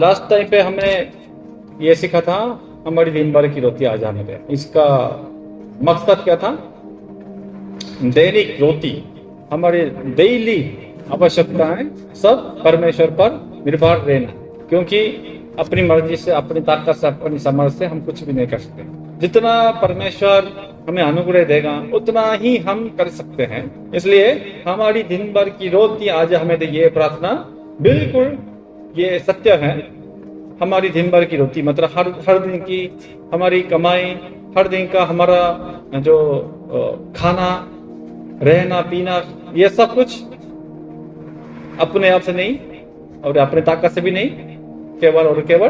Last time पे हमने ये सीखा था, हमारी दिन भर की रोटी आज हमें दे। इसका मकसद क्या था? दैनिक रोटी, हमारे डेली आवश्यकताएं सब परमेश्वर पर निर्भर रहना, क्योंकि अपनी मर्जी से, अपनी ताकत से, अपनी समझ से हम कुछ भी नहीं कर सकते। जितना परमेश्वर हमें अनुग्रह देगा उतना ही हम कर सकते हैं। इसलिए हमारी दिन भर की रोटी आज हमें दे, ये प्रार्थना बिल्कुल ये सत्य है। हमारी दिन भर की रोटी मतलब हर दिन की हमारी कमाई, हर दिन का हमारा जो खाना, रहना पीना, ये सब कुछ अपने आप से नहीं और अपने ताकत से भी नहीं, केवल और केवल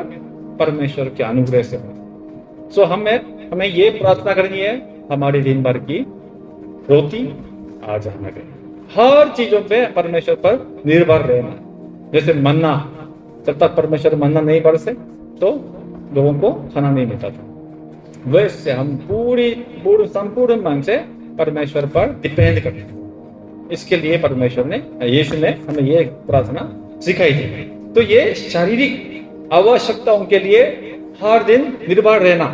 परमेश्वर के अनुग्रह से हो। सो हमें ये प्रार्थना करनी है, हमारी दिन भर की रोटी आज हमें दे। हर चीजों पे परमेश्वर पर निर्भर रहना। जैसे मन्ना, जब तक परमेश्वर मन्ना नहीं बरसे तो लोगों को खाना नहीं मिलता था, वैसे हम संपूर्ण मन से परमेश्वर पर डिपेंड करते हैं। इसके लिए परमेश्वर ने, यीशु ने हमें ये प्रार्थना सिखाई थी। तो ये शारीरिक आवश्यकताओं के लिए हर दिन निर्भर रहना,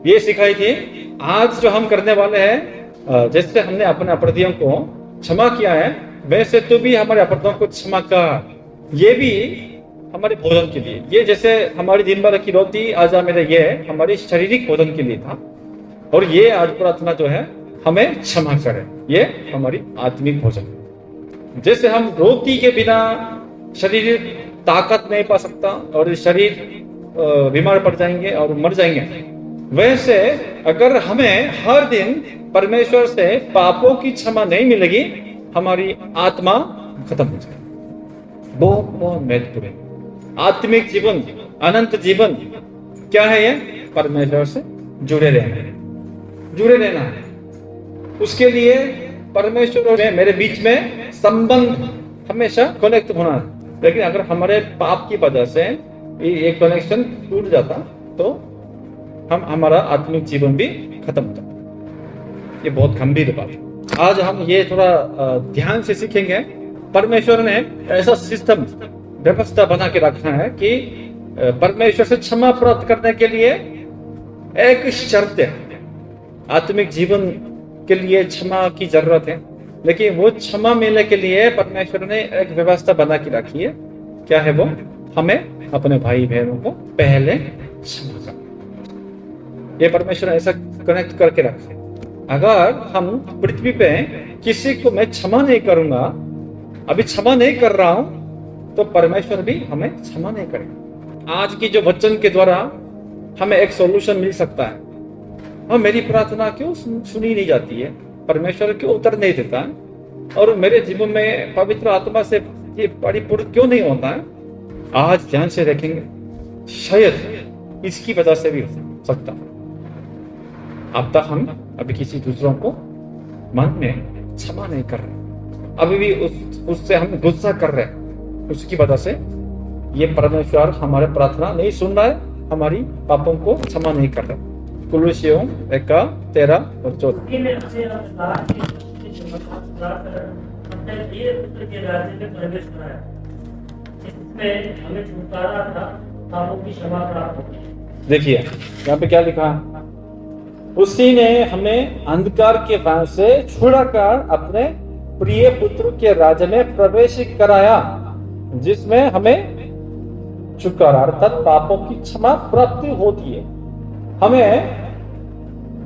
ये सिखाई थी। आज जो हम करने वाले हैं, जैसे हमने अपने अपराधियों को क्षमा किया है, वैसे तो भी हमारे अपराधों को क्षमा कर। ये भी हमारे भोजन के लिए, ये जैसे हमारी दिन भर की रोटी आज मेरे, ये हमारे शारीरिक भोजन के लिए था। और ये आज प्रार्थना जो है हमें क्षमा करे, ये हमारी आत्मिक भोजन। जैसे हम रोटी के बिना शरीर ताकत नहीं पा सकता और शरीर बीमार पड़ जाएंगे और मर जाएंगे, वैसे अगर हमें हर दिन परमेश्वर से पापों की क्षमा नहीं मिलेगी, हमारी आत्मा खत्म हो जाएगी। बहुत बहुत महत्वपूर्ण आत्मिक जीवन, अनंत जीवन क्या है? ये परमेश्वर से जुड़े रहना है। उसके लिए परमेश्वर और मेरे बीच में संबंध हमेशा कनेक्ट होना है। लेकिन अगर हमारे पाप की वजह से ये कनेक्शन टूट जाता तो हमारा आत्मिक जीवन भी खत्म होता। ये बहुत गंभीर बात है। आज हम ये थोड़ा ध्यान से सीखेंगे। परमेश्वर ने ऐसा सिस्टम, व्यवस्था बना के रखा है कि परमेश्वर से क्षमा प्राप्त करने के लिए एक शर्त है। आत्मिक जीवन के लिए क्षमा की जरूरत है, लेकिन वो क्षमा मिलने के लिए परमेश्वर ने एक व्यवस्था बना के रखी है। क्या है वो? हमें अपने भाई बहनों को पहले क्षमा करना। ये परमेश्वर ऐसा कनेक्ट करके रखे। अगर हम पृथ्वी पे किसी को मैं क्षमा नहीं करूंगा, अभी क्षमा नहीं कर रहा हूं, तो परमेश्वर भी हमें क्षमा नहीं करेगा। आज की जो वचन के द्वारा हमें एक सॉल्यूशन मिल सकता है। और मेरी प्रार्थना क्यों सुनी नहीं जाती है? परमेश्वर क्यों उत्तर नहीं देता है? और मेरे जीवन में पवित्र आत्मा से ये परिपूर्ण क्यों नहीं होता है? आज ध्यान से देखेंगे, शायद इसकी वजह से भी हो सकता है। अब तक हम अभी किसी दूसरों को मन में क्षमा नहीं कर रहे, अभी भी उससे हम गुस्सा कर रहे हैं। उसकी वजह से ये परमेश्वर हमारे प्रार्थना नहीं सुन रहा है, हमारी पापों को क्षमा नहीं कर रहा। कुलुसियों 1:13-14। देखिए यहाँ पे क्या लिखा है? उसी ने हमें अंधकार के वहां से छुड़ाकर अपने प्रिय पुत्र के राज्य में प्रवेश कराया, जिसमें हमें छुटकारा अर्थात पापों की क्षमा प्राप्ति होती है। हमें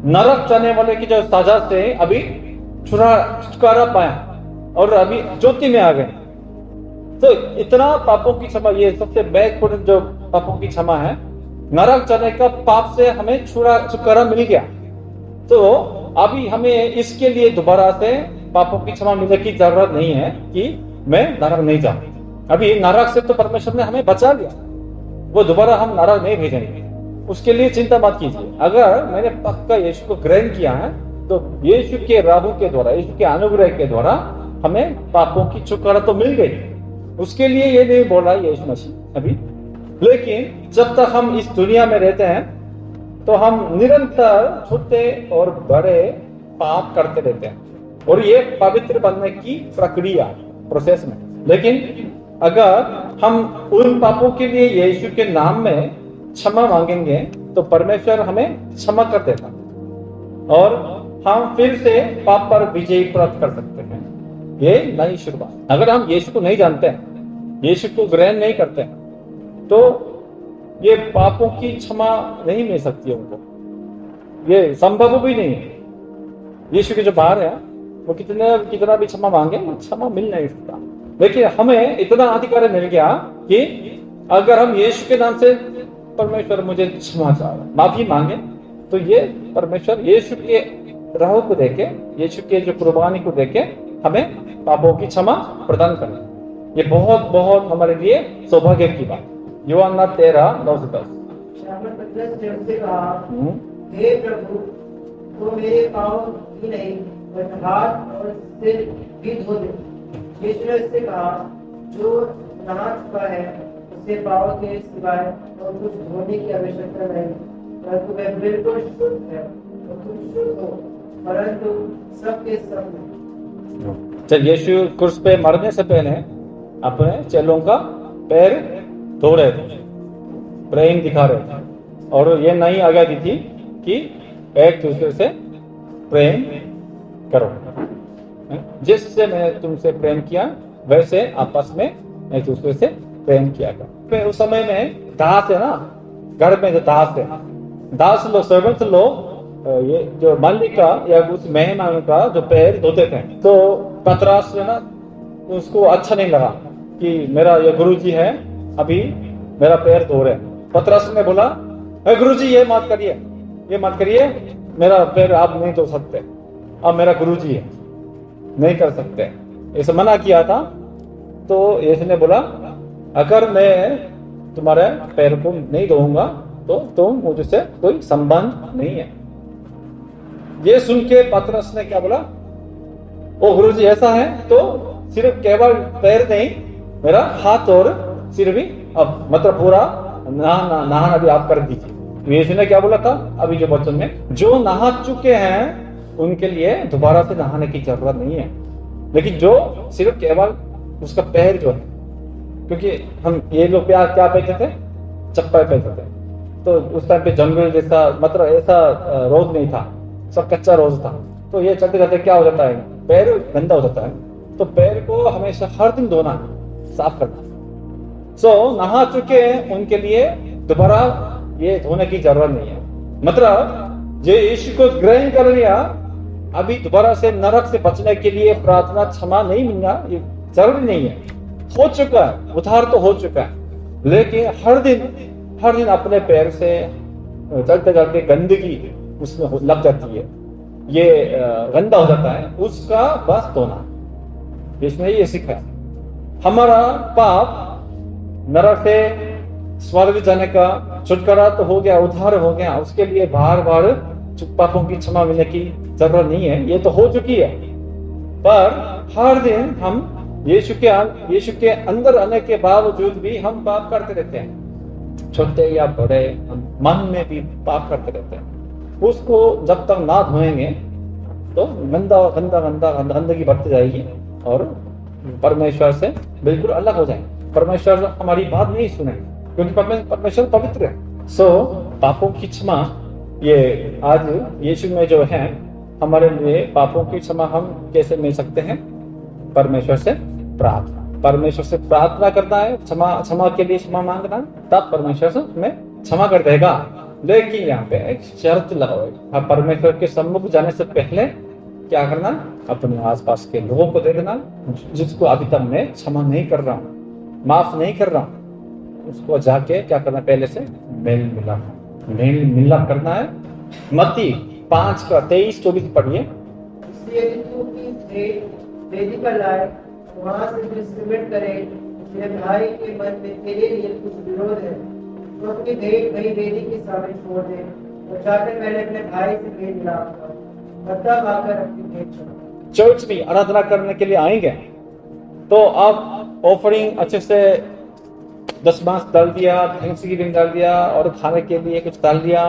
नरक जाने वाले की जो सजा से अभी छुटकारा पाया और अभी ज्योति में आ गए। तो इतना पापों की क्षमा, ये सबसे बैकवर्ड जो पापों की क्षमा है, नरक जाने का पाप से हमें छुटकारा मिल गया। तो अभी हमें इसके लिए दोबारा से पापों की क्षमा मिलने की जरूरत नहीं है कि मैं नरक नहीं जाऊं। अभी नरक से तो परमेश्वर ने हमें बचा लिया, वो दोबारा हम नरक नहीं भेजेंगे, उसके लिए चिंता मत कीजिए। अगर मैंने पक्का यीशु को ग्रहण किया है तो यीशु के राहु के द्वारा, यीशु के अनुग्रह के द्वारा हमें पापों की छुटकारा तो मिल गई। उसके लिए ये नहीं बोल रहा यीशु मसीह अभी। लेकिन जब तक हम इस दुनिया में रहते हैं तो हम निरंतर छोटे और बड़े पाप करते रहते हैं, और ये पवित्र बनने की प्रक्रिया, प्रोसेस में। लेकिन अगर हम उन पापों के लिए यीशु के नाम में क्षमा मांगेंगे तो परमेश्वर हमें क्षमा कर देगा और हम फिर से पाप पर विजय प्राप्त कर सकते हैं। ये नई शुरुआत। अगर हम यीशु को नहीं जानते हैं, यीशु को ग्रहण नहीं करते हैं, तो ये पापों की क्षमा नहीं मिल सकती उनको, ये संभव भी नहीं है। यीशु के जो बाहर है वो कितना भी क्षमा मांगे क्षमा मिल नहीं सकता। देखिए हमें इतना अधिकार मिल गया कि अगर हम यीशु के नाम से परमेश्वर मुझे क्षमा चाहे माफी मांगे तो ये परमेश्वर यीशु के राह को देके, यीशु के जो कुर्बानी को देके हमें पापों की क्षमा प्रदान करें। ये बहुत बहुत हमारे लिए सौभाग्य की बात। यूहन्ना 13:9-10। हे प्रभु, तो मेरे पाँव ही नहीं बल्कि हाथ और सिर भी धो दे। यीशु ने उससे कहा, जो नहा चुका है उसे पाँव के सिवाय और कुछ धोने की आवश्यकता नहीं, परंतु वह बिल्कुल शुद्ध है और तुम शुद्ध हो, परंतु सबके सब नहीं। चल यीशु क्रूस पे मरने से पहले अपने चेलों का पैर धो रहे थे, प्रेम दिखा रहे थे और ये नई आज्ञा दी थी कि एक दूसरे से प्रेम करो। जिससे मैंने तुमसे प्रेम किया वैसे आपस में एक दूसरे से प्रेम किया करो। उस समय में दास है ना, घर में जो दास है, दास लोग, सर्वेंट लोग ये जो मालिक का या उस मेहमान का जो पैर धोते थे, तो पतरस है ना उसको अच्छा नहीं लगा कि मेरा ये गुरुजी है अभी मेरा पैर धो रहे। पतरस ने बोला, गुरुजी ये मत करिए, मेरा पैर आप नहीं धो सकते, अब मेरा गुरुजी है, नहीं कर सकते, ऐसे मना किया था। तो यीशु ने बोला, अगर मैं तुम्हारे पैर को नहीं धोऊंगा तो तुम मुझसे कोई संबंध नहीं है। ये सुन के पतरस ने क्या बोला, ओ गुरुजी ऐसा है तो सिर्फ केवल पैर नहीं, मेरा हाथ और सिर भी अब मतलब पूरा नहाना भी आप कर दीजिए। यीशु ने क्या बोला था अभी जो वचन में, जो नहा चुके हैं उनके लिए दोबारा से नहाने की जरूरत नहीं है, लेकिन जो सिर्फ केवल उसका पैर जो है, क्योंकि हम ये लोग क्या पहनते थे, चप्पल पहनते थे, तो उस टाइम पे जंगल जैसा मतलब ऐसा रोड नहीं था, सब कच्चा रोड था, तो ये चलते चलते क्या हो जाता है, पैर गंदा हो जाता है, तो पैर को हमेशा हर दिन धोना, साफ करना। नहा चुके उनके लिए दोबारा ये धोने की जरूरत नहीं है। मतलब जो यीशु को ग्रहण कर लिया, अभी दोबारा से नरक से बचने के लिए प्रार्थना क्षमा नहीं मिलना ये जरूरी नहीं है, हो चुका है, उद्धार तो हो चुका है, लेकिन हर दिन अपने पैर से चलते चलते गंदगी उसमें लग जाती है, ये गंदा हो जाता है, उसका बस धोना। इसने ये सिखाया। हमारा पाप नरक से स्वर्ग जाने का छुटकारा तो हो गया, उद्धार हो गया, उसके लिए बार पापों की क्षमा मिलने की जरूरत नहीं है, ये तो हो चुकी है। पर हर दिन हम यीशु के अंदर आने के बावजूद भी हम पाप करते रहते हैं, छोटे या बड़े, हम मन में भी पाप करते रहते हैं। उसको जब तक ना धोएंगे तो गंदगी बढ़ती जाएगी और परमेश्वर से बिल्कुल अलग हो जाएंगे। परमेश्वर हमारी बात नहीं सुनेंगे क्योंकि परमेश्वर पवित्र है। पापों की क्षमा ये आज यीशु में जो है हमारे लिए पापों की क्षमा हम कैसे मिल सकते हैं? परमेश्वर से प्रार्थना करना है, क्षमा के लिए क्षमा मांगना, तब परमेश्वर से हमें क्षमा कर देगा। लेकिन यहाँ पे एक शर्त लगाओ, परमेश्वर के सम्मुख जाने से पहले क्या करना? अपने आसपास के लोगों को देखना जिसको अभी तक मैं क्षमा नहीं कर रहा हूँ, माफ नहीं कर रहा हूँ, उसको जाके क्या करना? पहले से मेल मिलाप करना है। मत्ती 5:23-24 पढ़िए। वेदी पर लाए, वहां से जो सिमट करे, तेरे भाई के मन में तेरे लिए कुछ विरोध है तो अपनी भेंट वही वेदी के सामने छोड़ दे और जाकर पहले अपने भाई से भेंट मिलाप कर, तब आकर अपनी भेंट चढ़ा। चर्च में आराधना करने के लिए आएंगे तो आप ऑफरिंग अच्छे से 10 डाल दिया, थैंक्सगिविंग डाल दिया और खाने के लिए कुछ डाल दिया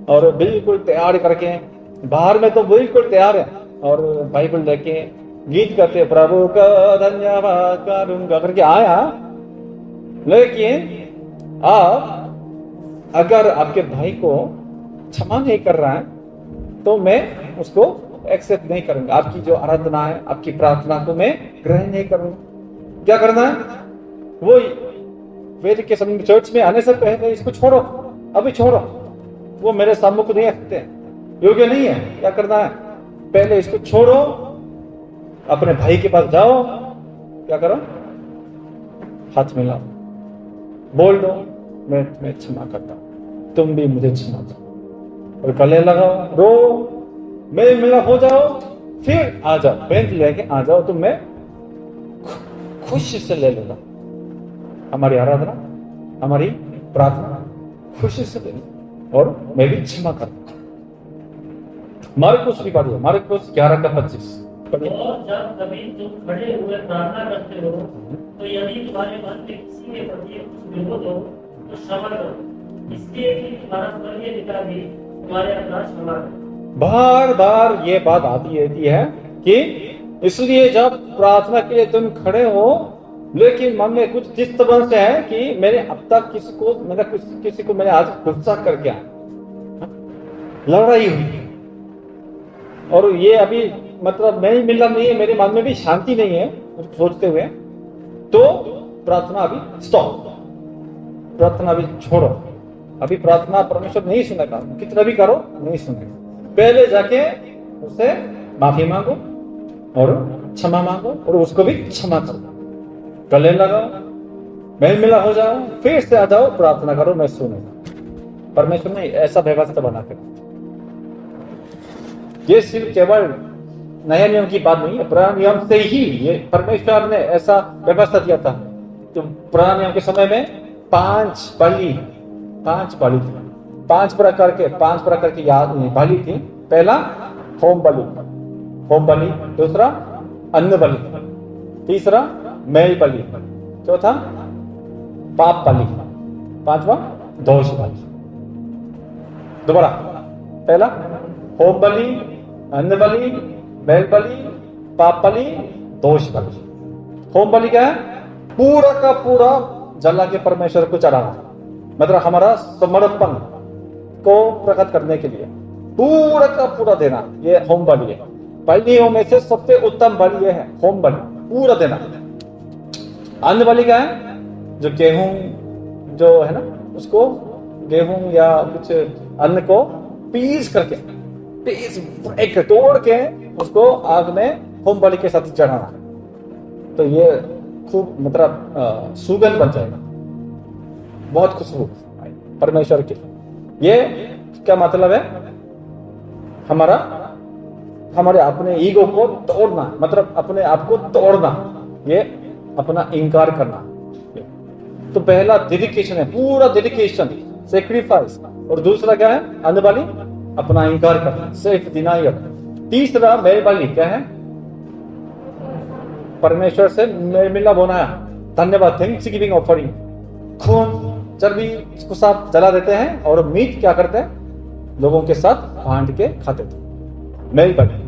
और बिल्कुल तैयार करके, बाहर में तो बिल्कुल तैयार है और बाइबल लेके गीत करते प्रभु का धन्यवाद करूंगा करके आया, लेकिन आप अगर आपके भाई को क्षमा नहीं कर रहा है तो मैं उसको एक्सेप्ट नहीं करूंगा। आपकी जो आराधना है, आपकी प्रार्थना को मैं ग्रहण नहीं करूंगा। क्या करना है? वो वेद के समय चर्च में आने से पहले इसको छोड़ो, अभी छोड़ो, वो मेरे सम्मुख नहीं रखते, योग्य नहीं है। क्या करना है? पहले इसको छोड़ो, अपने भाई के पास जाओ, क्या करो? हाथ मिलाओ, बोल दो मैं तुम्हें क्षमा करता हूं, तुम भी मुझे क्षमा करो, और गले लगाओ, रो, मेल मिलाप हो जाओ, फिर आ जाओ, बेंच लेके आ जाओ, तो मैं खुशी से ले लूंगा। हमारी आराधना, हमारी प्रार्थना खुशी से ले लूंगा और मैं भी क्षमा करूंगा। मार्कुस की बात है, मार्कुस 11:25। और जब कभी तुम खड़े हुए प्रार्थना करते हो तो यदि तुम्हारे मन में किसी के प्रति कुछ विरोध हो तो क्षमा करो, इसलिए कि तुम्हारा स्वर्गीय पिता भी तुम्हारे अपराध क्षमा करे। बार बार ये बात आती रहती है कि इसलिए जब प्रार्थना के लिए तुम खड़े हो लेकिन मन में कुछ डिस्टर्बेंस है कि मैंने अब तक किसी को मैंने आज गुस्सा करके आया, लड़ाई हुई और ये अभी मतलब नहीं मिलना नहीं है, मेरे मन में भी शांति नहीं है सोचते हुए, तो प्रार्थना अभी स्टॉप, प्रार्थना अभी छोड़ो। अभी प्रार्थना परमेश्वर नहीं सुनेगा, कितना भी करो नहीं सुनेगा। पहले जाके उससे माफी मांगो और क्षमा मांगो और उसको भी क्षमा करो, गले लगाओ, मेल मिला हो जाओ, फिर से आ जाओ, प्रार्थना करो, मैं सुनूंगा। परमेश्वर ने ऐसा व्यवस्था बना कर, ये सिर्फ केवल नया नियम की बात नहीं है, पुराने नियम से ही ये परमेश्वर ने ऐसा व्यवस्था दिया था। तो पुराने नियम के समय में 5 बलि थी, 5 प्रकार की बलि थी। पहला होम बलि, दूसरा अन्न बलि, तीसरा मेल बलि, चौथा पाप बलि, पांचवा दोष बलि। दोबारा, पहला होम बलि, अन्न बलि, मेल बलि, पाप बलि, दोष बलि। होम बलि क्या है? पूरा का पूरा जला के परमेश्वर को चढ़ाना, मतलब हमारा समर्पण को प्रकट करने के लिए पूरा का पूरा देना, ये होम बलि है। बलियों में से सबसे उत्तम बलि ये है, होम बलि, पूरा देना। अन्न बलि क्या है? जो गेहूं जो है ना, उसको गेहूं या कुछ अन्न को पीस एक तोड़ के उसको आग में होम बलि के साथ चढ़ाना, तो ये खूब मतलब सुगंध बन जाएगा, बहुत खुशबू परमेश्वर की। ये क्या मतलब है? हमारे अपने ईगो को तोड़ना, मतलब अपने आप को तोड़ना, ये अपना इनकार करना। तो पहला डेडिकेशन है, पूरा डेडिकेशन, सेक्रीफाइस। और दूसरा क्या है? अन्न बलि, अपना इनकार करना, सेल्फ डिनायल। तीसरा मेल बलि क्या है? परमेश्वर से मेल मिलाप होना है, धन्यवाद, थैंक्स गिविंग ऑफरिंग। खून चर्बी इसको साथ जला देते हैं और मीट क्या करते हैं? लोगों के साथ बांट के खाते थे। मेल बलि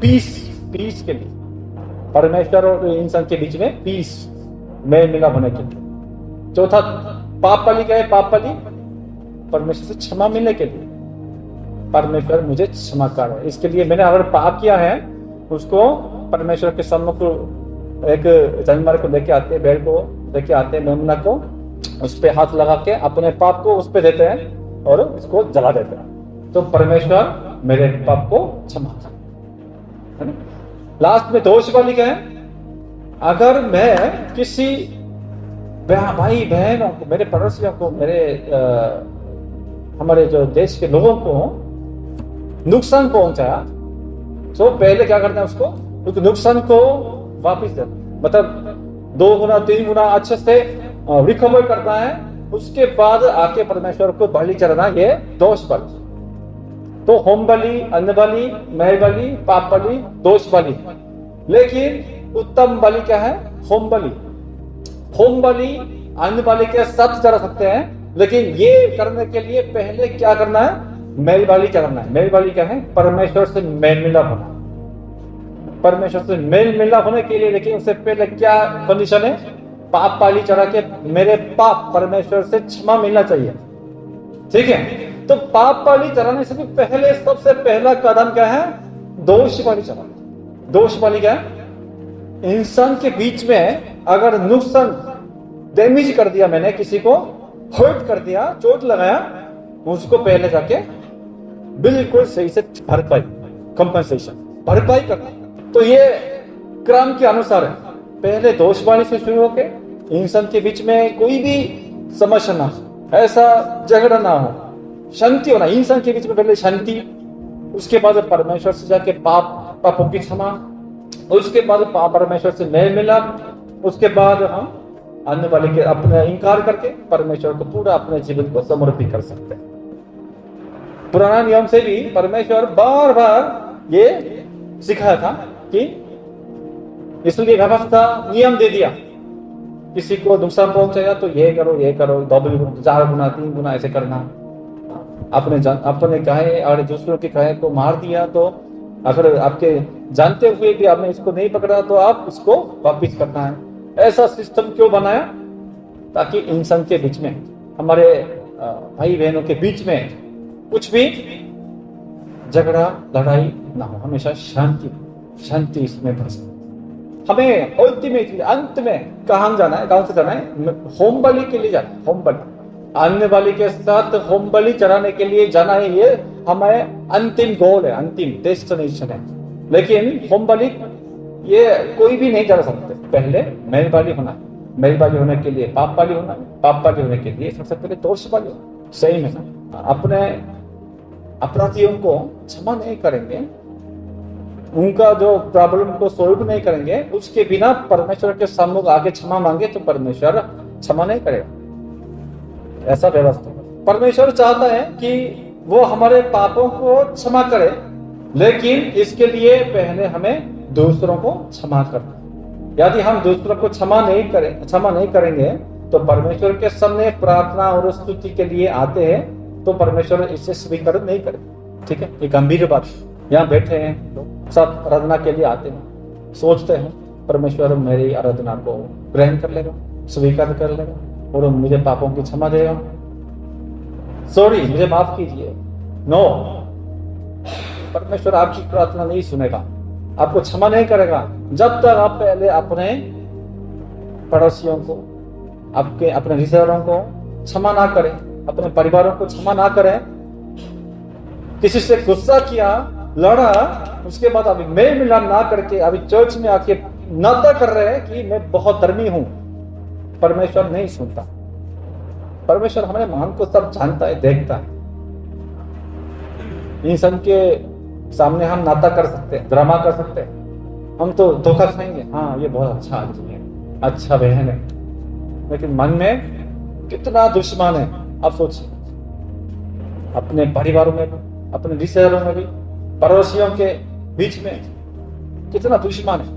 पीस के लिए, परमेश्वर और इंसान के बीच में पीस, मेल मिलाप होने के लिए। चौथा पाप बलि क्या है? पाप बलि परमेश्वर से क्षमा मिलने के लिए, परमेश्वर मुझे क्षमा कर, इसके लिए मैंने अगर पाप किया है उसको परमेश्वर के सम्मुख एक जानवर को लेके आते हैं, भेड़ को लेके आते हैं, मेमना को, उस पे हाथ लगा के अपने पाप को उस पे देते हैं और उसको जला देते हैं, तो परमेश्वर मेरे पाप को क्षमा कर। लास्ट में दोष बलि क्या है? अगर मैं किसी भाई बहनों को, मेरे पड़ोसियों को, हमारे जो देश के लोगों को नुकसान पहुंचाया, तो पहले क्या करते हैं? उसको नुकसान को वापिस देना, मतलब 2 गुना 3 गुना अच्छे से रिकवर करना है, उसके बाद आके परमेश्वर को बलि चढ़ाना, ये दोष बलि। तो होम बलि, अन्न बलि, मेल बलि, पाप बलि, दोष बलि। लेकिन उत्तम बलि क्या है? होम बलि। होम बलि अन्न बलि के साथ चढ़ा सकते हैं, लेकिन ये करने के लिए पहले क्या करना है? मेल बलि करना है। मेल बलि क्या है? परमेश्वर से मेल मिलाप होना, परमेश्वर से मेल मिलाप होने के लिए। लेकिन उससे पहले क्या कंडीशन है? पाप पाली चढ़ा के मेरे पाप परमेश्वर से क्षमा मिलना चाहिए, ठीक है। तो पाप पाली चढ़ाने से भी पहले सबसे पहला कदम क्या है? दोष पाली चढ़ाना। दोष पाली क्या है? इंसान के बीच में अगर नुकसान डैमेज कर दिया, मैंने किसी को हर्ट कर दिया, चोट लगाया, उसको पहले जाके बिल्कुल सही से भरपाई, कंपनसेशन, भरपाई करना। तो ये क्रम के अनुसार है। पहले दोष वाली से शुरू होके इंसान के बीच में कोई भी समस्या ना हो, ऐसा झगड़ा ना हो, शांति होना, इंसान के बीच में पहले शांति, उसके बाद परमेश्वर से जाके पापों की क्षमा, उसके बाद परमेश्वर से मेल मिलाप, उसके बाद हम अन्य वाले के अपने इनकार करके परमेश्वर को पूरा अपने जीवन को समर्पित कर सकते हैं। पुराना नियम से भी परमेश्वर बार बार ये सिखाया था कि इसलिए व्यवस्था नियम दे दिया, किसी को नुकसान पहुंचाया तो ये करो, 4 गुना 3 गुना ऐसे करना। अपने कहे और दूसरों के कहे को मार दिया, तो अगर आपके जानते हुए भी आपने इसको नहीं पकड़ा तो आप इसको वापिस करना है। ऐसा सिस्टम क्यों बनाया? ताकि इंसान के बीच में, हमारे भाई बहनों के बीच में कुछ भी झगड़ा लड़ाई ना हो, हमेशा शांति इसमें बस। हमें अल्टीमेटली अंत में कहाँ जाना है? कहाँ से जाना है? होम बलि के लिए जाना है। होम बलि, अन्य बलि के साथ होम बलि चढ़ाने के लिए जाना है। ये हमें अंतिम गोल है, अंतिम डेस्टिनेशन है। लेकिन होम बलि ये कोई भी नहीं चढ़ा सकते। पहले मेल बलि होना है, मेल बलि होने के लिए पाप बलि होना है, पाप बलि होने के लिए सबसे पहले दोष बलि होना। सही में अपने अपराधियों को क्षमा नहीं करेंगे, उनका जो प्रॉब्लम को सॉल्व नहीं करेंगे, उसके बिना परमेश्वर के सम्मुख आगे क्षमा मांगे तो परमेश्वर क्षमा नहीं करेगा। ऐसा व्यवस्था परमेश्वर चाहता है कि वो हमारे पापों को क्षमा करे, लेकिन इसके लिए पहले हमें दूसरों को क्षमा करना। यदि हम दूसरों को क्षमा नहीं करेंगे तो परमेश्वर के सामने प्रार्थना और स्तुति के लिए आते हैं तो परमेश्वर इसे स्वीकार नहीं करे। ठीक है, ये गंभीर बात। यहाँ बैठे हैं लोग, सब आराधना के लिए आते हैं, सोचते हैं परमेश्वर मेरी आराधना को ग्रहण कर लेगा, स्वीकार कर लेगा और मुझे पापों की क्षमा देगा, सॉरी मुझे माफ कीजिए। नो, परमेश्वर आपकी प्रार्थना नहीं सुनेगा, आपको क्षमा नहीं करेगा जब तक आप पहले अपने पड़ोसियों को, अपने रिश्तेदारों को क्षमा ना करें, अपने परिवारों को क्षमा ना करें। किसी से गुस्सा किया, लड़ा, उसके बाद अभी मेल मिलाप ना करके अभी चर्च में आके नाता कर रहे हैं कि मैं बहुत धर्मी हूं, परमेश्वर नहीं सुनता। परमेश्वर हमारे मन को सब जानता है, देखता है। इंसान के सामने हम नाता कर सकते हैं, ड्रामा कर सकते हैं, हम तो धोखा खाएंगे, हाँ ये बहुत अच्छा आदमी है, अच्छा बहन है, लेकिन मन में कितना दुश्मन है आप सोचिए। अपने परिवारों में भी, अपने रिश्तेदारों में भी, पड़ोसियों के बीच में कितना दुश्मन है,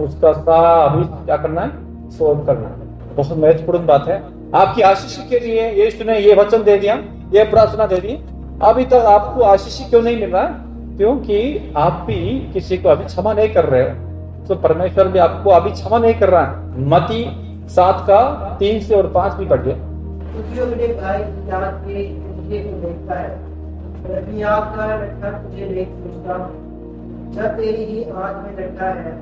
उसका अभी क्या करना है? सोल्व करना है। बहुत महत्वपूर्ण बात है। आपकी आशीष के लिए यीशु ने ये वचन दे दिया, ये प्रार्थना दे दी, अभी तक आपको आशीष क्यों नहीं मिल रहा? क्योंकि आप भी किसी को अभी क्षमा नहीं कर रहे हो, तो परमेश्वर भी आपको अभी क्षमा नहीं कर रहा है। मत्ती 7:3 से और 5 भी पढ़ गए। अपने भाई की याद के तुझे को देखता है, अपनी आँख का लट्ठा तुझे नहीं सोचता। जब तेरी ही आँख में लट्ठा है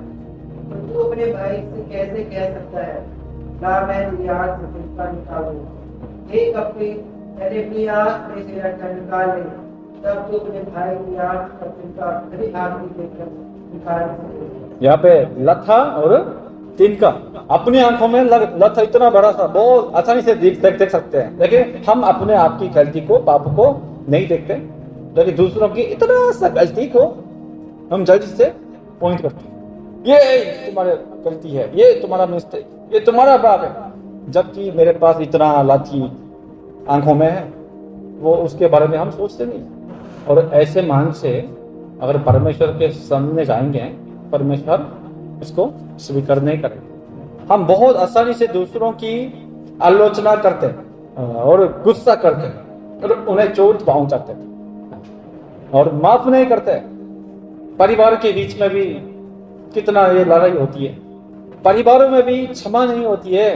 तो तू अपने भाई से कैसे कह सकता है ना मैं तेरी आँख से लट्ठा निकालूं? एक अपने अपनी आँख में से लट्ठा निकाल ले, तब तू अपने भाई की आँख का तिनका तेरी आँख में देखकर निकाल सके। यहाँ पे लट्ठा और तिनका, अपनी आंखों में लट्ठा इतना बड़ा सा बहुत आसानी से देख सकते हैं, लेकिन हम अपने आप की गलती को, पाप को नहीं देखते, लेकिन दूसरों की इतना सा गलती को हम जल्दी से पॉइंट करते हैं। ये तुम्हारी गलती है, ये तुम्हारा मिस्टेक, ये तुम्हारा पाप है, जबकि मेरे पास इतना लाठी आंखों में है, वो उसके बारे में हम सोचते नहीं। और ऐसे मान से अगर परमेश्वर के सामने जाएंगे, परमेश्वर इसको स्वीकार नहीं करेंगे। हम बहुत आसानी से दूसरों की आलोचना करते हैं और गुस्सा करते हैं और उन्हें चोट पहुंचाते हैं और माफ नहीं करते। परिवार के बीच में भी कितना ये लड़ाई होती है, परिवारों में भी क्षमा नहीं होती है,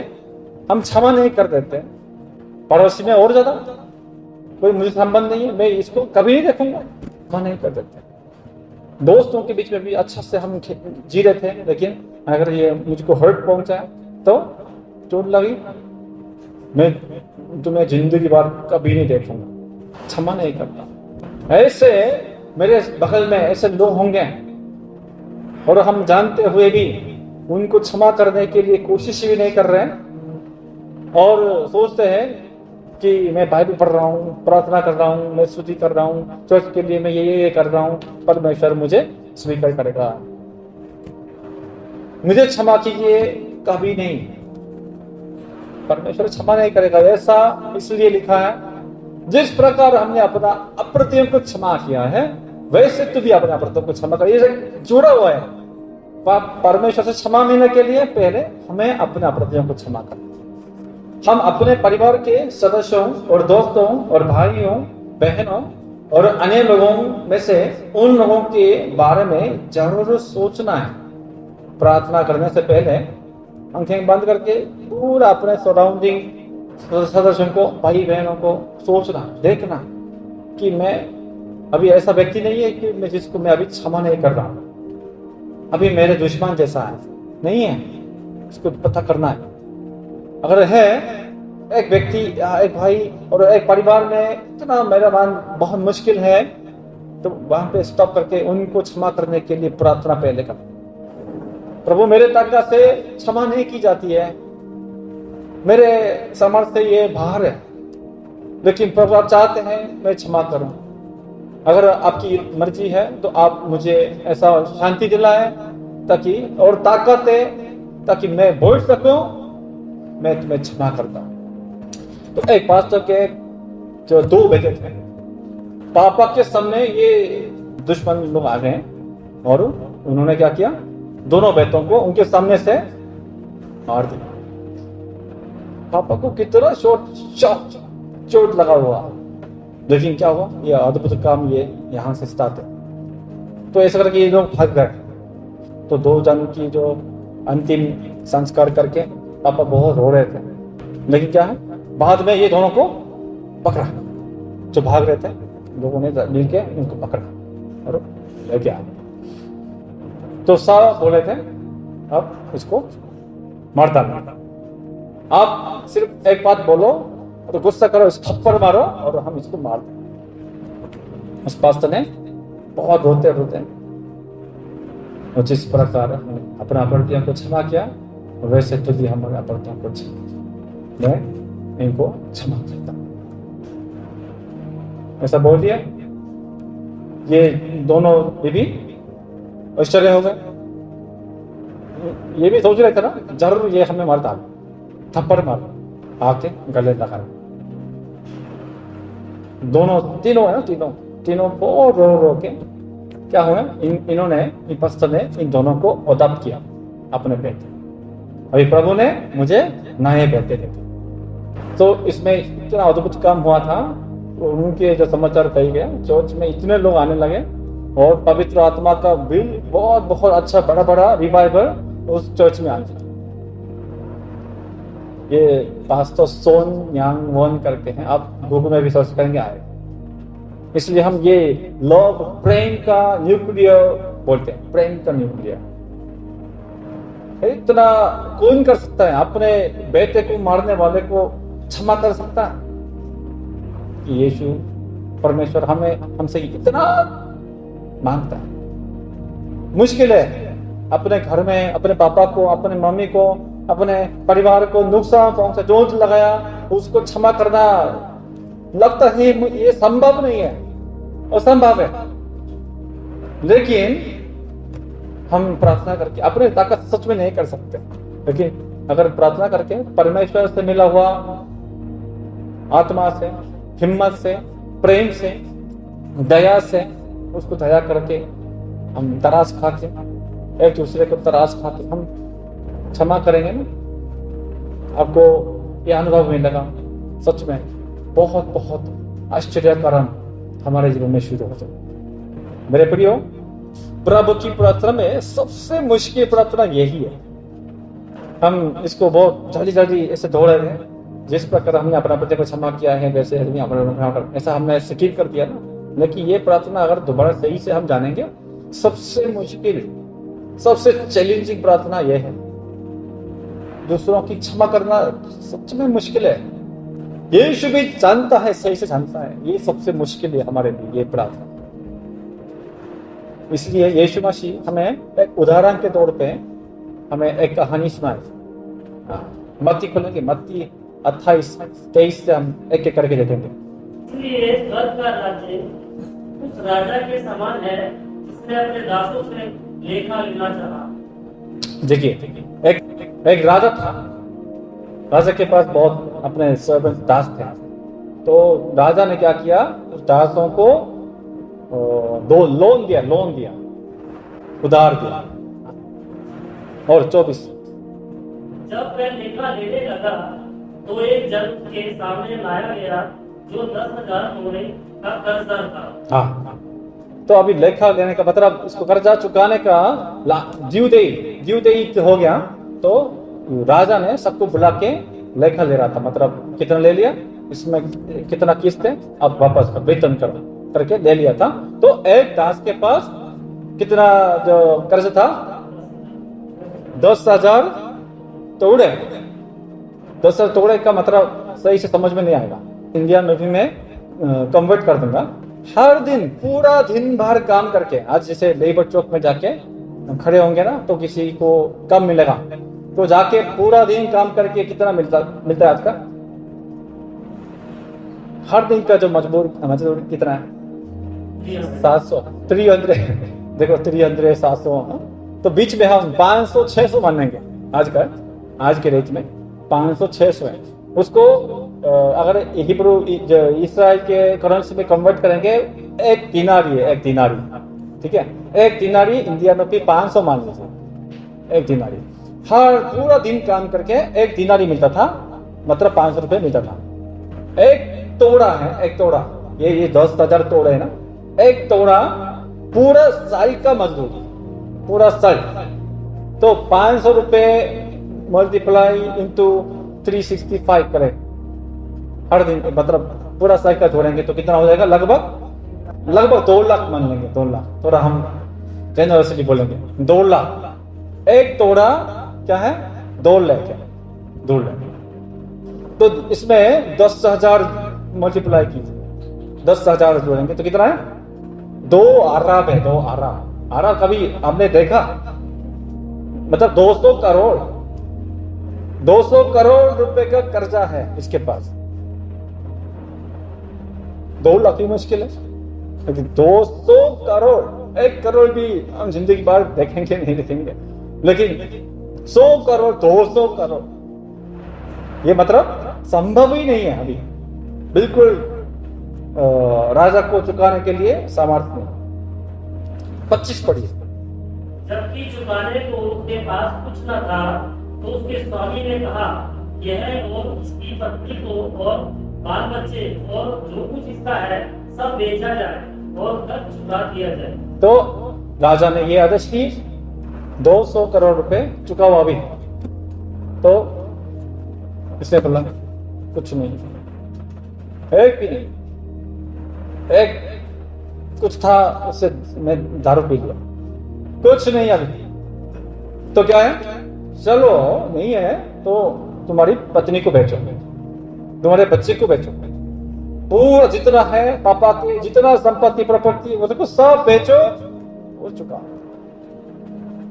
हम क्षमा नहीं कर देते। पड़ोसी में और ज्यादा, कोई मुझे संबंध नहीं है, मैं इसको कभी नहीं देखूंगा, क्षमा नहीं कर देते। दोस्तों के बीच में भी अच्छा से हम जी रहे थे, लेकिन अगर ये मुझको हर्ट पहुंचाया तो चोट लगी, मैं तुम्हें जिंदगी भर कभी नहीं देखूंगा, क्षमा नहीं करता। ऐसे मेरे बगल में ऐसे लोग होंगे और हम जानते हुए भी उनको क्षमा करने के लिए कोशिश भी नहीं कर रहे हैं और सोचते हैं कि मैं बाइबल पढ़ रहा हूँ, प्रार्थना कर रहा हूँ, मैं स्तुति कर रहा हूँ, चर्च के लिए मैं ये कर रहा हूँ, परमेश्वर मुझे स्वीकार करेगा। मुझे क्षमा कीजिए, कभी नहीं, परमेश्वर क्षमा नहीं करेगा। ऐसा इसलिए लिखा है, जिस प्रकार हमने अपना अपराधियों को क्षमा किया है वैसे तू भी अपने अपराधियों को क्षमा कर। ये जुड़ा हुआ है। परमेश्वर से क्षमा मिलने के लिए पहले हमें अपने अपराधियों को क्षमा करना। हम अपने परिवार के सदस्यों और दोस्तों और भाइयों बहनों और अन्य लोगों में से उन लोगों के बारे में जरूर सोचना है। प्रार्थना करने से पहले आंखें बंद करके पूरा अपने सराउंडिंग सदस्यों को, भाई बहनों को सोचना, देखना कि मैं अभी ऐसा व्यक्ति नहीं है कि मैं जिसको मैं अभी क्षमा नहीं कर रहा हूं, अभी मेरे दुश्मन जैसा है नहीं है, इसको पता करना है। अगर है एक व्यक्ति, एक भाई और एक परिवार में इतना मेरा मान बहुत मुश्किल है, तो वहां पे स्टॉप करके उनको क्षमा करने के लिए प्रार्थना पहले कर। प्रभु मेरे ताकत से क्षमा नहीं की जाती है, मेरे सामर्थ्य से ये बाहर है, लेकिन प्रभु आप चाहते हैं मैं क्षमा करूं। अगर आपकी मर्जी है तो आप मुझे ऐसा शांति दिलाए ताकि और ताकत है ताकि मैं बोल सकूं मैं तुम्हें क्षमा करता हूं। तो एक पास्टर के जो दो बेटे थे, पापा के सामने ये दुश्मन लोग आ गए और उन्होंने क्या किया, दोनों बेटों को उनके सामने से मार दिया। पापा को कितना चोट लगा हुआ, लेकिन क्या हुआ, ये अद्भुत काम ये यहां से स्टार्ट है। तो ऐसा करके ये लोग भाग गए। तो दो जन की जो अंतिम संस्कार करके पापा बहुत रो रहे थे, लेकिन क्या है, बाद में ये दोनों को पकड़ा, जो भाग रहे थे लोगों ने मिलके उनको पकड़ा और लेके आए। तो सब बोले थे अब इसको मार डालना, आप सिर्फ एक बात बोलो तो गुस्सा करो, इस थप्पड़ मारो और हम इसको मार दें। उस पास्टर ने बहुत रोते रोते और जिस प्रकार अपना अपराधियों को क्षमा किया वैसे तो भी हमारे अपराधियों को क्षमा, मैं इनको क्षमा करता हूं, ऐसा बोल दिया। ये दोनों बीबी आश्चर्य हो गए, ये भी सोच रहे थे ना जरूर ये हमें मार डाल, थप्पड़ मार आके गले लगा। दोनों तीनों है ना, तीनों बहुत रो के क्या हुआ, इन्होंने पास्टर ने इन दोनों को अडॉप्ट किया अपने बेटे। अभी प्रभु ने मुझे नए बेटे देते। तो इसमें इतना अद्भुत काम हुआ था, उनके जो समाचार कही गया, चर्च में इतने लोग आने लगे और पवित्र आत्मा का बिल बहुत अच्छा बड़ा रिवाइवल उस चर्च में आ गया। ये पास्टर सोन यांग वन करके हैं, आप गूगल में भी सर्च करेंगे आए। इसलिए हम ये लव, प्रेम का न्यूक्लियर बोलते हैं, प्रेम का न्यूक्लियर। इतना कौन कर सकता है, अपने बेटे को मारने वाले को क्षमा कर सकता है? यीशु परमेश्वर हमसे इतना मांगता है। मुश्किल है अपने घर में अपने पापा को, अपने मम्मी को, अपने परिवार को नुकसान पहुंचा, चोट लगाया, उसको क्षमा करना लगता है ये संभव नहीं है, असंभव है। लेकिन हम प्रार्थना करके अपने ताकत सच में नहीं कर सकते, लेकिन अगर प्रार्थना करके परमेश्वर से मिला हुआ आत्मा से, हिम्मत से, प्रेम से, दया से, उसको दया करके हम तराश खा के, एक दूसरे को तराश खा के हम क्षमा करेंगे ना, आपको ये अनुभव मिलेगा सच में बहुत आश्चर्य कारण हमारे जीवन में शुरू हो जाए। मेरे प्रियो, प्रभु की प्रार्थना में सबसे मुश्किल प्रार्थना यही है। हम इसको बहुत जल्दी जल्दी ऐसे दौड़ रहे हैं, जिस प्रकार हमने अपना प्रति को क्षमा किया है वैसे हमने अपना ऐसा हमने स्किप कर दिया ना। लेकिन ये प्रार्थना अगर दोबारा सही से हम जानेंगे, सबसे मुश्किल सबसे चैलेंजिंग प्रार्थना यह है। दूसरों की क्षमा करना सच में मुश्किल है, यीशु भी जानता है, सही से जानता है, ये सबसे मुश्किल है हमारे लिए ये प्रार्थना। इसलिए यीशु मसीह हमें एक उदाहरण के तौर पे हमें एक कहानी सुनाई। मत्ती खोलेंगे, मत्ती 28-23 से हम एक एक करके देखेंगे। इसलिए स्वर्ग का राज्य उस राजा के समान है जिसने अपने दासों से लेखा लेना चाहा। देखिए एक राजा था, राजा के पास बहुत अपने सर्वेंट दास थे। तो राजा ने क्या किया, उस दासों को लोन दिया, उधार दिया। और 24 जब वह लेखा लेने लगा तो एक जन के सामने लाया गया जो 10,000 तोड़े का कर्जदार था। हाँ, तो अभी लेखा लेने का मतलब उसको कर्जा चुकाने का ड्यू डेट हो गया। तो राजा ने सबको बुला के लेखा ले रहा था, मतलब कितना ले लिया, इसमें कितना किस्त है, अब वापस वेतन करके ले लिया था। तो एक दास के पास कितना जो कर्ज था, 10,000 तोड़े। 10,000 तोड़े का मतलब सही से समझ में नहीं आएगा, इंडियन रूपी में कन्वर्ट कर दूंगा। हर दिन पूरा दिन भर काम करके, आज जैसे लेबर चौक में जाके खड़े होंगे ना तो किसी को कम मिलेगा, तो जाके पूरा दिन काम करके कितना मिलता है आज का, हर दिन का जो मजदूर कितना है, 700 300 देखो 300 700, तो बीच में हम 500-600 मानेंगे आज के रेट में 500-600 है। उसको अगर हिब्रू इस्राएल के करेंसी में कन्वर्ट करेंगे, एक दिनारी, ठीक है, एक दिनारी इंडिया में भी 500 मान लीजिए। एक दिनारी हर पूरा दिन काम करके एक दिनारी मिलता था, मतलब 500 रुपए मिलता था। एक तोड़ा ये 10,000 तोड़े है ना, एक तोड़ा पूरा साल का मजदूरी, पूरा साल। तो 500 रुपए मल्टीप्लाई इंटू 365 करें हर दिन, मतलब पूरा साल का जोड़ेंगे तो कितना हो जाएगा, लगभग 2 लाख मान लेंगे। 2 लाख, थोड़ा हम जेनरसली बोलेंगे 2 लाख। एक तोड़ा क्या है, 2 लाख है, 2 लाख। तो इसमें 10,000 मल्टीप्लाई कीजिए, 10,000 जोड़ेंगे तो कितना है, 2 अरब है। 2 अरब कभी आपने देखा, मतलब 200 करोड़ रुपए का कर्जा है इसके पास। 2 लाख ही मुश्किल है, लेकिन 200 करोड़, 1 करोड़ भी हम जिंदगी भर देखेंगे नहीं देखेंगे, लेकिन 100 करोड़ 200 करोड़, ये मतलब संभव ही नहीं है अभी, बिल्कुल राजा को चुकाने के लिए सामर्थ्य नहीं। 25 पढ़िए। जबकि चुकाने को उसके पास कुछ न था, तो उसके स्वामी ने कहा, यह और इसकी पत्नी को और बाल बच्चे और जो कुछ इसका है सब बेचा जाए और कर्ज चुका दिया जाए। तो राजा ने ये आदेश की, 200 करोड़ रुपए चुकाओ अभी। तो इसने बोला कुछ नहीं, एक भी नहीं, एक कुछ था उससे मैं दारू पी लिया, कुछ नहीं अभी। तो क्या है, चलो नहीं है तो तुम्हारी पत्नी को बेचो, तुम्हारे बच्चे को बेचो, पूरा जितना है पापा की जितना संपत्ति प्रॉपर्टी वो देखो सब बेचो, हो चुका।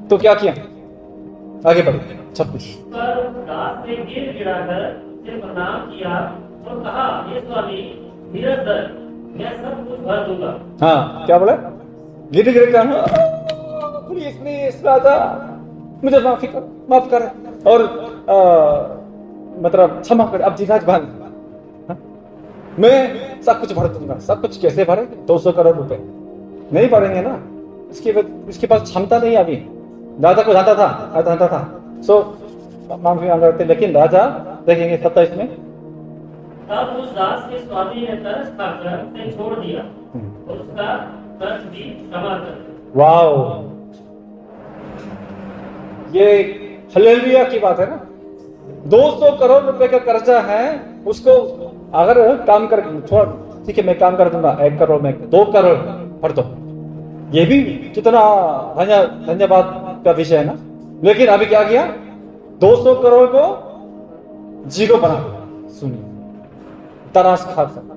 तो क्या किया, आगे बढ़ो। 26 पर दास ने गिड़गिड़ाकर उसे प्रणाम किया और कहा, हे स्वामी, धीरज धर, मैं सब कुछ भर दूंगा। हाँ, क्या बोला, गिड़ कर प्लीज राजा मुझे माफ कर और मतलब क्षमा कर, अब धीरज बांध, मैं सब कुछ भर दूंगा। सब कुछ कैसे भरे, 200 करोड़ रुपए नहीं भरेंगे ना, इसके पास क्षमता नहीं। अभी राजा को जानता था सो माफी मांग रहे थे, लेकिन राजा देखेंगे 27 में, तब उस दास के स्वामी ने तरस खाकर उसे छोड़ दिया और उसका कर्ज भी क्षमा कर दिया। वाओ, ये हालेलुया की बात है ना। 200 करोड़ रुपए का कर्जा है, उसको अगर काम कर थोड़ा ठीक है मैं काम कर दूंगा, 1 करोड़ में 2 करोड़ भर दो, ये भी कितना धन्यवाद का विषय है ना। लेकिन अभी क्या किया, 200 करोड़ को जीरो बना दिया। सुनिए, तराश खा सकता,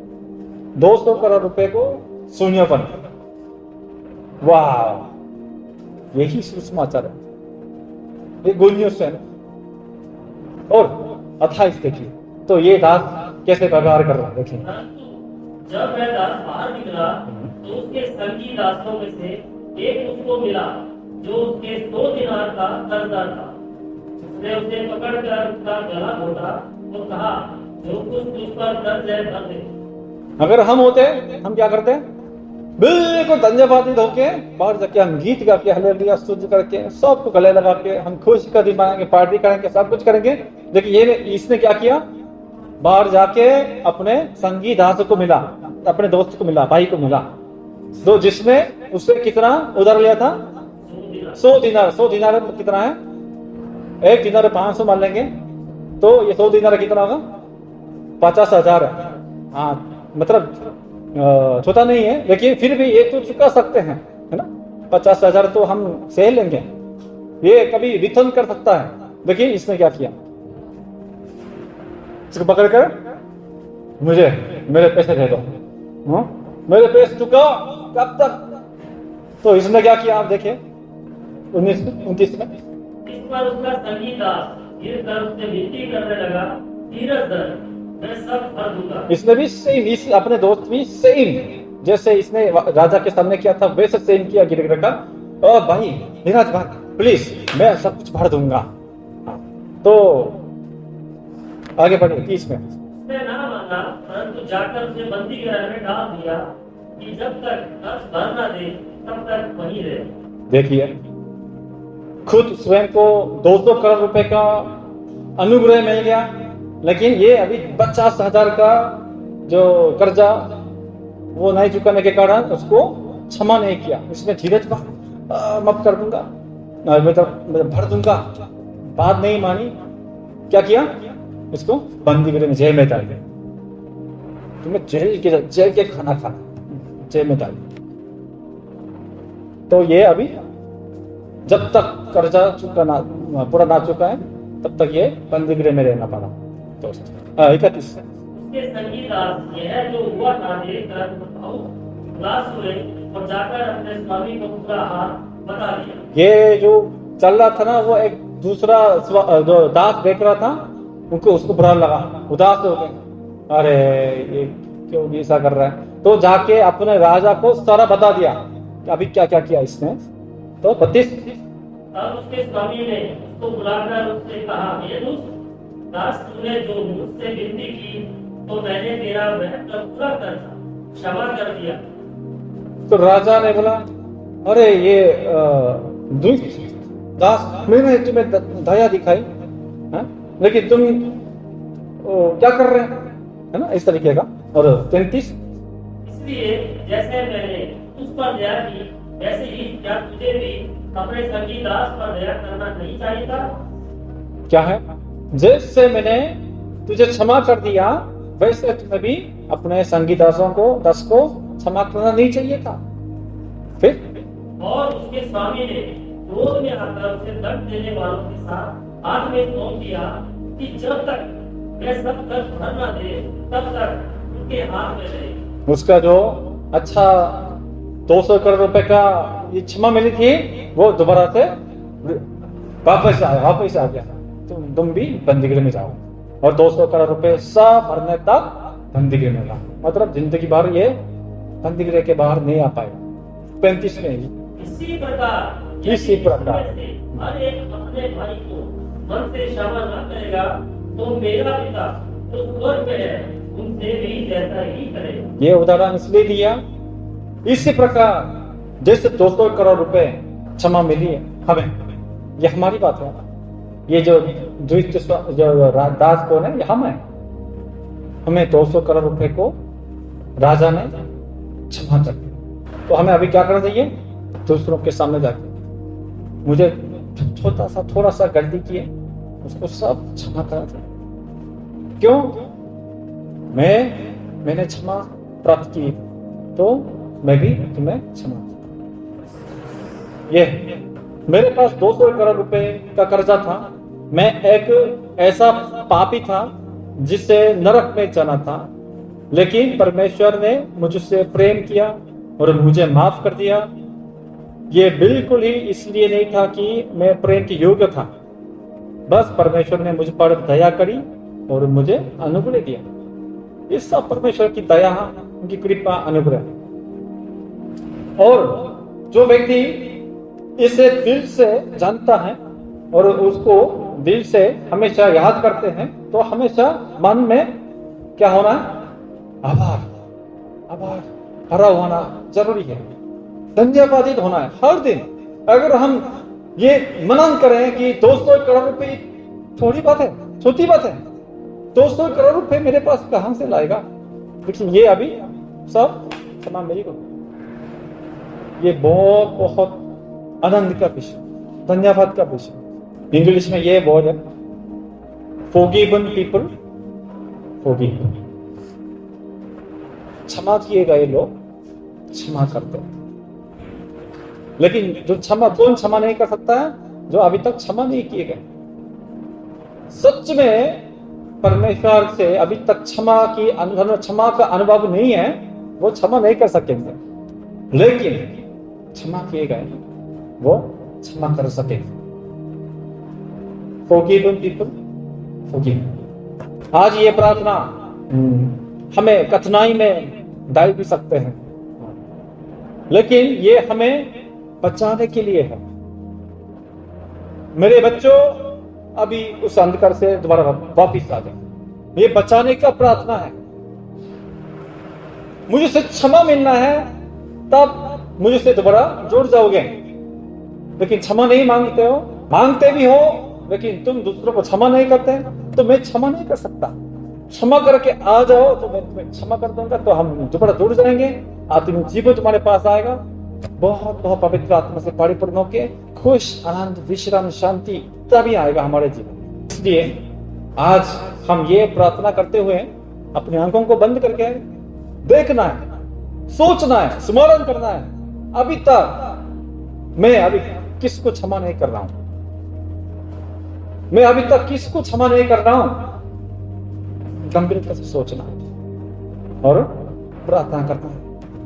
200 करोड़ रुपए को शून्य बना दिया। वाह, यही सुसमाचार है, ये गुड न्यूज है ना। और 28 देखिए, तो ये दास कैसे व्यवहार कर रहा है देखिए। परंतु जब वह दास बाहर निकला तो उसके संगी दासों में से एक उसको मिला जो उसके 100 दिनार का कर्जदार था। उसने उसे पकड़कर उसका गला घोटा और कहा, जो कुछ तुझ पर कर्ज है भर दे। अगर हम होते हम क्या करते, बिल्कुल धन्यवादित होके बाहर जाके हम गीत गा के हालेलुया स्तुति करके सबको गले लगा के हम खुशी का दिन मनाएंगे, पार्टी करेंगे, सब कुछ करेंगे। लेकिन ये इसने क्या किया, बाहर जाके अपने संगी दास को मिला, अपने दोस्त को मिला, भाई को मिला, तो जिसने उससे कितना उधार लिया था, 100 दिनार। 100 दिनार कितना है, 1 दिनार 500 मान लेंगे तो ये 100 दिनार कितना होगा, 50,000 है। हाँ, मतलब छोटा नहीं है, लेकिन फिर भी ये तो चुका सकते हैं, है ना। 50,000 तो हम सह लेंगे, ये कभी रिटर्न कर सकता है। देखिए इसने क्या किया, इसको पकड़ कर मुझे मेरे पैसे दे दो, मेरे पैसे चुका कब तक। तो इसने क्या किया आप देखिए 29 में। इस पर उसका संगी दास गिरकर उससे विनती करने लगा, धीरज धर, मैं सब भर दूंगा। इसने भी सेम, अपने दोस्त भी सेम जैसे इसने राजा के सामने किया था वैसे सेम किया, गिर कर, ओ भाई धीरज भाई प्लीज मैं सब कुछ भर दूंगा। तो आगे बढ़े 30 में। उसने ना माना, परंतु जाकर उसे बंदी गृह में डाल दिया कि जब तक कर्ज भर न दे तब तक वहीं रहे। देखिए, खुद स्वयं को 200 करोड़ रुपए का अनुग्रह मिल गया, लेकिन ये अभी 50,000 का जो कर्जा वो नहीं चुकाने के कारण उसको क्षमा नहीं किया। इसमें धीरज माफ कर दूंगा, मतलब भर दूंगा, बात नहीं मानी। क्या किया, इसको बंदी गृह में, जेल में डाल दिया। तुम्हें जेल के खाना खाना, जेल में डाल दिया। तो ये अभी जब तक कर्जा चुकाना पूरा ना चुका है तब तक ये बंदी गृह में रहना पड़ा। दोस्त 31 उसके संगी दास यह जो हुआ था देखकर उदास हुए और जाकर अपने स्वामी को पूरा हाल बता दिया। ये जो चल रहा था ना, वो एक दूसरा जो दास देख रहा था, उनको उसको बुरा लगा, उदास हो गए, अरे ये क्यों ऐसा कर रहा है। तो जाके अपने राजा को सारा बता दिया कि अभी क्या क्या किया इसने। तो 32 तब उसके स्वामी ने उसको बुलाकर उससे कहा, ये दास तूने जो मुझसे विनती की तो मैंने तेरा वह कर्ज पूरा कर क्षमा कर दिया। तो राजा ने बोला, अरे ये दुष्ट दास, मैंने तुम्हें दया दिखाई है, लेकिन तुम क्या कर रहे हैं, है ना, इस तरीके का। और 33 इसलिए जैसे मैंने तुझ पर दया की वैसे ही क्या तुझे भी अपने संगी दास पर दया करना नहीं चाहिए था। क्या है, जैसे मैंने तुझे क्षमा कर दिया वैसे तुम्हें भी अपने संगी दासों को क्षमा करना नहीं चाहिए था। फिर और उसके स्वामी ने क्रोध में आकर उसे दंड देने वालों के साथ हाथ में सौंप दिया कि जब तक वह सब कर्ज भर न दे तब तक उनके हाथ में रहे। उसका जो अच्छा 200 करोड़ रुपए का ये क्षमा मिली थी वो दोबारा से वापस आ गया। तुम भी बंदीगृह में जाओ, और 200 करोड़ रुपए सब भरने तक बंदीगृह में रहो, मतलब जिंदगी भर ये बंदीगृह के बाहर नहीं आ पाएगा। 35 में इसी प्रकार हर एक अपने भाई को मन से क्षमा न करेगा तो मेरा पिता जो स्वर्ग में है उनसे भी जैसा ही करेगा। ये उदाहरण इसलिए दिया, इसी प्रकार जैसे 200 करोड़ रुपए क्षमा मिली है हमें, ये हमारी बात है। ये जो दास कौन है, ये हम है। हमें 200 करोड़ रुपए को राजा ने क्षमा कर दिया, तो हमें अभी क्या करना चाहिए, दूसरों के सामने जाकर मुझे छोटा सा थोड़ा सा गलती किए उसको सब क्षमा करा था। क्यों? मैंने क्षमा प्राप्त की तो मैं भी तुम्हें क्षमा करता। ये मेरे पास 200 करोड़ रुपए का कर्जा था। मैं एक ऐसा पापी था जिससे नरक में जाना था, लेकिन परमेश्वर ने मुझसे प्रेम किया और मुझे माफ कर दिया। ये बिल्कुल ही इसलिए नहीं था कि मैं प्रेम के योग्य था, बस परमेश्वर ने मुझ पर दया करी और मुझे अनुग्रह दिया। ये सब परमेश्वर की दया, उनकी कृपा, अनुग्रह। और जो व्यक्ति इसे दिल से जानता है और उसको दिल से हमेशा याद करते हैं, तो हमेशा मन में क्या होना है? आभार भरा होना जरूरी है, धन्यवादित होना है हर दिन। अगर हम ये मनन करें कि 200 करोड़ रुपए थोड़ी बात है, छोटी बात है, 200 करोड़ रुपए मेरे पास कहां से लाएगा, लेकिन ये अभी सब क्षमा मेरी को, ये बहुत आनंद का विषय, धन्यवाद का विषय। इंग्लिश में ये वर्ड है forgiven people forgive। क्षमा किए गए लोग क्षमा करते हैं, लेकिन जो कौन क्षमा नहीं कर सकता है? जो अभी तक क्षमा नहीं किए गए। सच में परमेश्वर से अभी तक क्षमा का अनुभव नहीं है, वो क्षमा नहीं कर सकेंगे, लेकिन क्षमा किए गए वो क्षमा कर सकेंगे। Forgiven people forgive। आज ये प्रार्थना हमें कठिनाई में डाल भी सकते हैं, लेकिन ये हमें बचाने के लिए है। मेरे बच्चों अभी उस अंधकार से दोबारा वापिस आ जाए, ये बचाने का प्रार्थना है। मुझसे क्षमा मिलना है तब मुझसे दोबारा जुड़ जाओगे, लेकिन क्षमा नहीं मांगते हो, मांगते भी हो लेकिन तुम दूसरों को क्षमा नहीं करते, तो मैं क्षमा नहीं कर सकता। क्षमा करके आ जाओ तो मैं तुम्हें क्षमा कर दूंगा, तो हम दोबारा जुड़ जाएंगे, आत्मिक जीवन तुम्हारे पास आएगा, बहुत पवित्र आत्मा से परिपूर्ण होके खुश, आनंद, विश्राम, शांति तभी आएगा हमारे जीवन। इसलिए आज हम ये प्रार्थना करते हुए अपनी आंखों को बंद करके देखना है, सोचना है, स्मरण करना है, अभी तक मैं अभी किसको क्षमा नहीं कर रहा हूं, मैं अभी तक किसको क्षमा नहीं कर रहा हूं। गंभीरता से सोचना है और प्रार्थना करना है।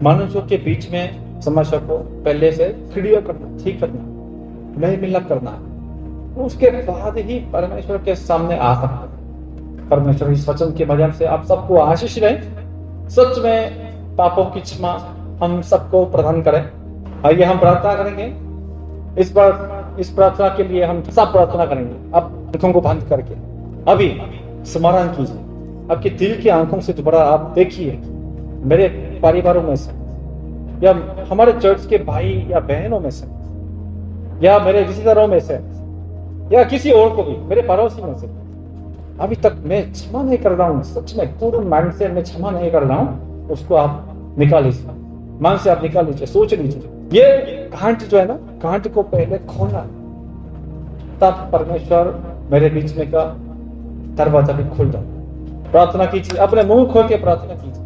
मनुष्यों के बीच में समस्या को पहले से क्लियर करना, ठीक करना, नहीं मिलक करना है, उसके बाद ही परमेश्वर के सामने आ सकता है। परमेश्वर इस वचन के माध्यम से आप सबको आशीष रहे, सच में पापों की क्षमा हम सबको प्रदान करें। आइए हम प्रार्थना करेंगे। इस प्रार्थना के लिए हम सब प्रार्थना करेंगे। अब आंखों को बंद करके अभी स्मरण कीजिए, आपके दिल की आंखों से दोबारा आप देखिए, मेरे परिवारों में से या हमारे चर्च के भाई या बहनों में से या मेरे रिश्तेदारों में से या किसी और को भी, मेरे पड़ोसी में से अभी तक मैं क्षमा नहीं कर रहा हूँ, सच में पूर्ण माइंड से मैं क्षमा नहीं कर रहा हूँ, उसको आप निकाल लीजिए, मन से आप निकाल लीजिए, सोच लीजिए। ये गांठ जो है ना, गांठ को पहले खोलना, तब परमेश्वर मेरे बीच में का दरवाजा भी खुल जाए। प्रार्थना कीजिए, अपने मुंह खोल के प्रार्थना कीजिए।